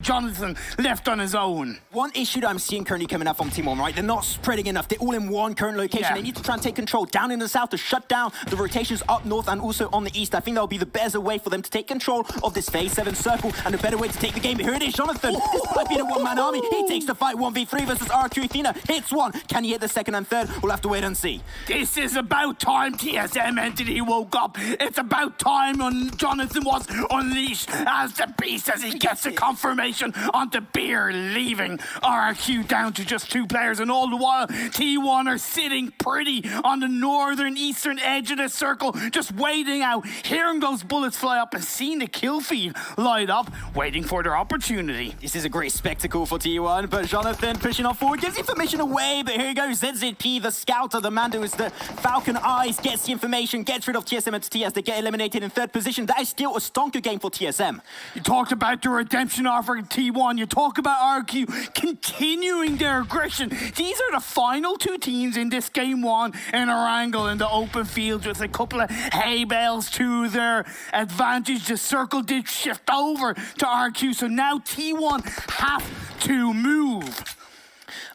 Jonathan left on his own. One issue that I'm seeing currently coming out from Team 1, right? They're not spreading enough. They're all in one current location. Yeah. They need to try and take control down in the south to shut down the rotations up north and also on the east. I think that'll be the better way for them to take control of this phase 7 circle and a better way to take the game. Here it is, Jonathan. This might be a one-man army. He takes the fight 1v3 versus RQ Athena. Hits one. Can he hit the second and third? We'll have to wait and see. This is about time TSM Entity woke up. It's about time Jonathan was unleashed as the beast as he gets the confirmation onto Beer, leaving RQ down to just 2 players, and all the while T1 are sitting pretty on the northern eastern edge of the circle, just waiting out, hearing those bullets fly up and seeing the kill feed light up, waiting for their opportunity. This is a great spectacle for T1, but Jonathan pushing on forward gives information away, but here he goes, ZZP, the scouter, the man who is the Falcon Eyes, gets the information, gets rid of TSM Entity as they get eliminated in 3rd position. That is still a stonker game for TSM. You talked about the redemption offer in T1, you talk about RQ continuing their aggression. These are the final 2 teams in this game 1 in Erangel in the open field with a couple of hay bales to their advantage. The circle did shift over to RQ, so now T1 have to move.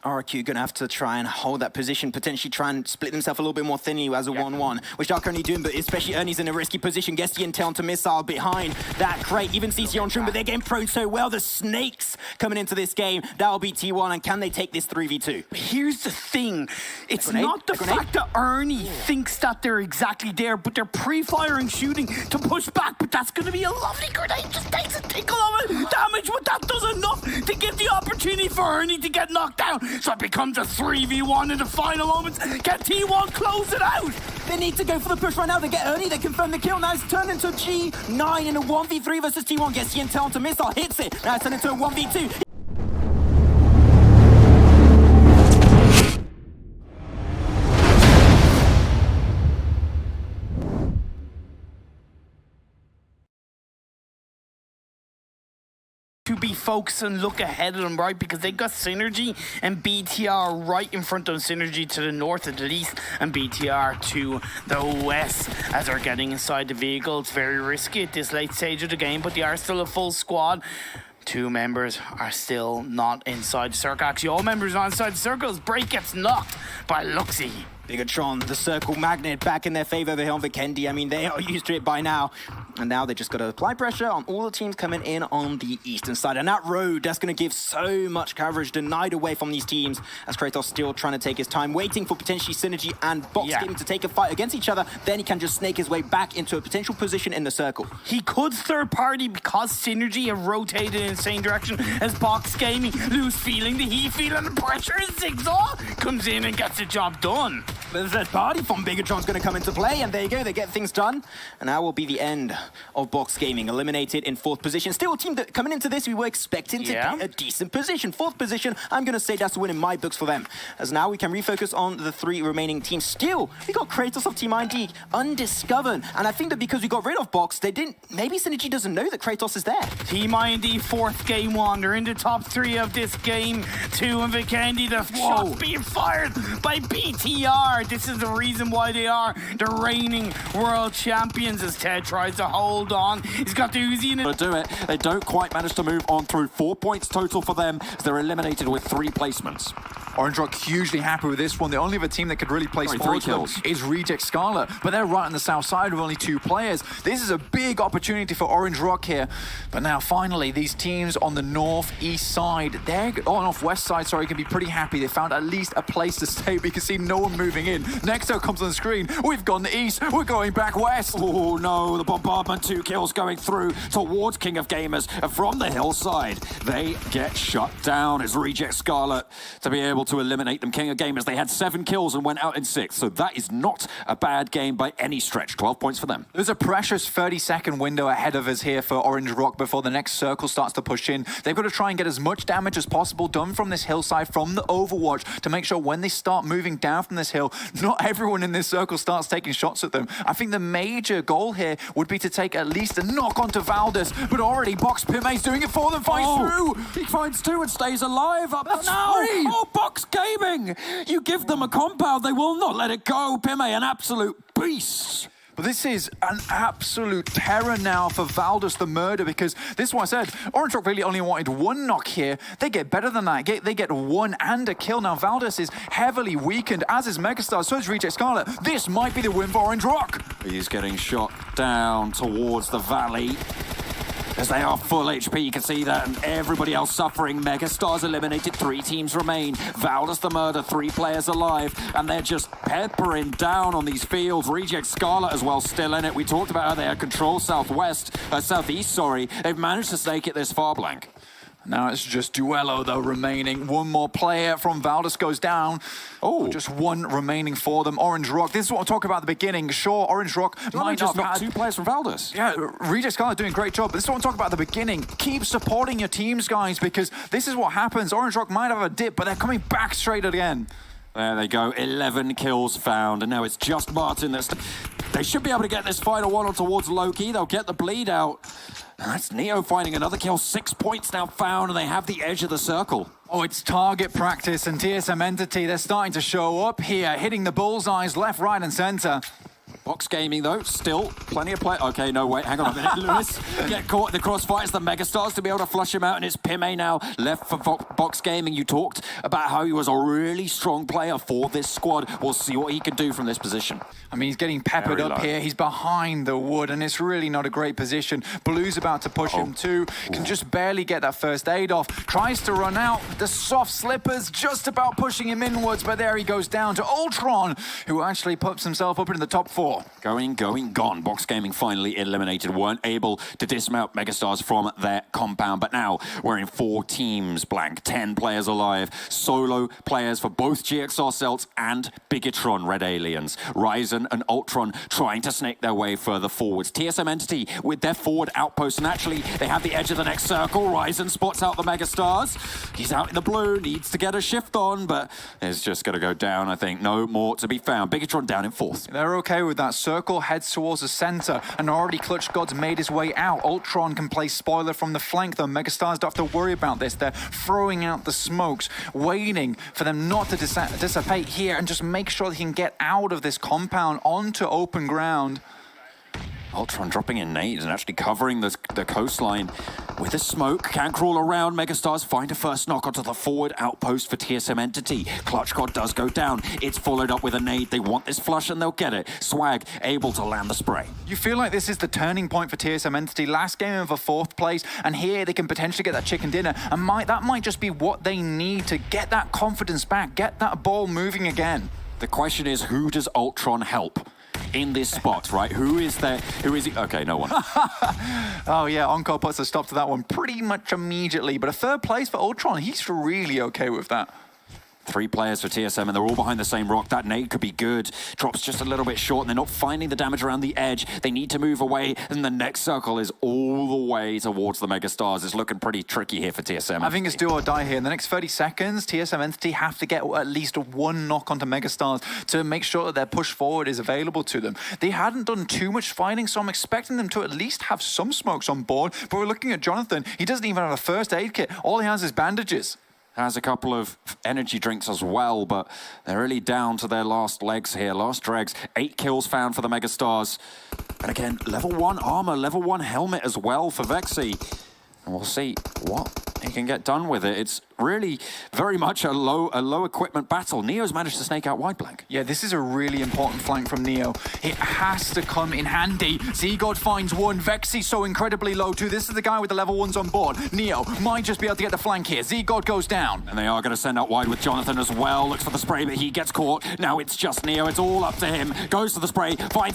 RQ gonna have to try and hold that position, potentially try and split themselves a little bit more thinly as a 1-1, which they're currently doing, but especially Ernie's in a risky position, gets the intel onto Missile behind that crate, even CC on Trim, but they're getting prone so well. The Snakes coming into this game, that'll be T1, and can they take this 3v2? Here's the thing, it's not the fact that Ernie thinks that they're exactly there, but they're pre-firing shooting to push back, but that's gonna be a lovely grenade, just takes a tickle of it, damage, but that does enough to give the opportunity for Ernie to get knocked down. So it becomes a 3v1 in the final moments. Can T1 close it out? They need to go for the push right now. They get Ernie, they confirm the kill. Now it's turned into G9 in a 1v3 versus T1. Gets the intel onto Missile, hits it. Now it's turned into a 1v2. To be focused and look ahead of them, right? Because they got Synergy and BTR right in front of them. Synergy to the north at least, and BTR to the west as they're getting inside the vehicle. It's very risky at this late stage of the game, but they are still a full squad. 2 members are still not inside the circle. Actually, all members are inside the circle as Break gets knocked by Luxy. Bigatron, the circle magnet back in their favor over here on Vikendi. I mean, they are used to it by now. And now they just got to apply pressure on all the teams coming in on the eastern side. And that road, that's going to give so much coverage denied away from these teams as Kratos still trying to take his time, waiting for potentially Synergy and Box Gaming to take a fight against each other. Then he can just snake his way back into a potential position in the circle. He could third party because Synergy have rotated in the same direction as Box Gaming. Lose feeling the heat, feeling the pressure, and Zigzag comes in and gets the job done. The third party from Bigatron's going to come into play, and there you go, they get things done. And that will be the end of Box Gaming, eliminated in 4th position. Still a team that coming into this, we were expecting to get a decent position. 4th position, I'm going to say that's a win in my books for them. As now we can refocus on the 3 remaining teams. Still, we got Kratos of Team ID undiscovered. And I think that because we got rid of Box, they didn't, maybe Synergy doesn't know that Kratos is there. Team ID 4th game 1, they're in the top 3 of this game 2, and Vikendi, the shots being fired by BTR. This is the reason why they are the reigning world champions as Ted tries to hold on. He's got the Uzi in it. To do it, they don't quite manage to move on through. 4 points total for them as they're eliminated with 3 placements. Orange Rock hugely happy with this one. The only other team that could really place 3 kills is Reject Scarlet, but they're right on the south side with only 2 players. This is a big opportunity for Orange Rock here. But now finally, these teams on the northeast side, northwest side, sorry, can be pretty happy. They found at least a place to stay. We can see no one moving in. Nexo comes on the screen. We've gone east. We're going back west. Oh no, the bombardment, 2 kills going through towards King of Gamers. And from the hillside, they get shut down as Reject Scarlet to be able to eliminate them. King of Gamers, they had 7 kills and went out in 6th. So that is not a bad game by any stretch. 12 points for them. There's a precious 30-second window ahead of us here for Orange Rock before the next circle starts to push in. They've got to try and get as much damage as possible done from this hillside, from the Overwatch, to make sure when they start moving down from this hill, not everyone in this circle starts taking shots at them. I think the major goal here would be to take at least a knock onto Valdez, but already Box Pime's doing it for them, finds through. He finds 2 and stays alive. Up now. 3. Oh, Box Gaming. You give them a compound, they will not let it go. Pime, an absolute beast. But this is an absolute terror now for Valdus the Murder, because this is what I said. Orange Rock really only wanted one knock here. They get better than that. They get one and a kill. Now Valdus is heavily weakened, as is Megastars, so is Reject Scarlet. This might be the win for Orange Rock. He's getting shot down towards the valley. As they are full HP, you can see that, and everybody else suffering. Megastars eliminated, 3 teams remain. Valdus the Murder, 3 players alive, and they're just peppering down on these fields. Reject Scarlet as well, still in it. We talked about how they had control southeast, sorry. They've managed to snake it this far, Blank. Now it's just Duello, though, remaining. One more player from Valdus goes down. Oh, just one remaining for them. Orange Rock. This is what I talked about at the beginning. Sure, Orange Rock might just not knocked have 2 players from Valdus. Yeah, Reject Scarlet doing a great job. But this is what I'm talking about at the beginning. Keep supporting your teams, guys, because this is what happens. Orange Rock might have a dip, but they're coming back straight again. There they go, 11 kills found, and now it's just Martin that's... They should be able to get this final one on towards Loki. They'll get the bleed out. That's Neo finding another kill. 6 points now found, and they have the edge of the circle. Oh, it's target practice, and TSM Entity, they're starting to show up here, hitting the bullseyes left, right, and center. Box Gaming, though, still plenty of play. Okay, no, wait, hang on a minute. Lewis get caught in the crossfire. It's the Megastars to be able to flush him out, and it's PMWL now left for Box Gaming. You talked about how he was a really strong player for this squad. We'll see what he can do from this position. I mean, he's getting peppered up here. He's behind the wood, and it's really not a great position. Blue's about to push him too. Can just barely get that first aid off. Tries to run out. The soft slippers just about pushing him inwards, but there he goes down to Ultron, who actually puts himself up in the top 4. Going, gone. Box Gaming finally eliminated. Weren't able to dismount Megastars from their compound, but now we're in 4 teams, Blank. 10 players alive. Solo players for both GXR Celts and Bigatron Red Aliens. Ryzen and Ultron trying to snake their way further forwards. TSM Entity with their forward outpost, and actually they have the edge of the next circle. Ryzen spots out the Megastars. He's out in the blue, needs to get a shift on, but it's just going to go down, I think. No more to be found. Bigatron down in 4th. They're okay with that. Circle heads towards the center, and already Clutch God's made his way out. Ultron can play spoiler from the flank, though. Megastars don't have to worry about this. They're throwing out the smokes, waiting for them not to dissipate here, and just make sure they can get out of this compound onto open ground. Ultron dropping in nades and actually covering the coastline with the smoke. Can crawl around. Megastars find a first knock onto the forward outpost for TSM Entity. Clutch God does go down. It's followed up with a nade. They want this flush and they'll get it. Swag able to land the spray. You feel like this is the turning point for TSM Entity. Last game of a 4th place, and here they can potentially get that chicken dinner. And that might just be what they need to get that confidence back, get that ball moving again. The question is, who does Ultron help in this spot, right? Who is there? Who is he? Okay, no one. Oh, yeah, Encore puts a stop to that one pretty much immediately. But a 3rd place for Ultron, he's really okay with that. 3 players for TSM, and they're all behind the same rock. That nade could be good. Drops just a little bit short, and they're not finding the damage around the edge. They need to move away, and the next circle is all the way towards the Megastars. It's looking pretty tricky here for TSM. I think it's do or die here. In the next 30 seconds, TSM Entity have to get at least 1 knock onto Megastars to make sure that their push forward is available to them. They hadn't done too much fighting, so I'm expecting them to at least have some smokes on board. But we're looking at Jonathan. He doesn't even have a first aid kit. All he has is bandages. Has a couple of energy drinks as well, but they're really down to their last legs here, last dregs. 8 kills found for the Megastars. And again, level 1 armor, level 1 helmet as well for Vexy. And we'll see what he can get done with it. It's really very much a low equipment battle. Neo's managed to snake out wide, Blank. Yeah, this is a really important flank from Neo. It has to come in handy. Z-God finds one. Vexy so incredibly low too. This is the guy with the level 1s on board. Neo might just be able to get the flank here. Z-God goes down. And they are going to send out wide with Jonathan as well. Looks for the spray, but he gets caught. Now it's just Neo. It's all up to him. Goes to the spray, finds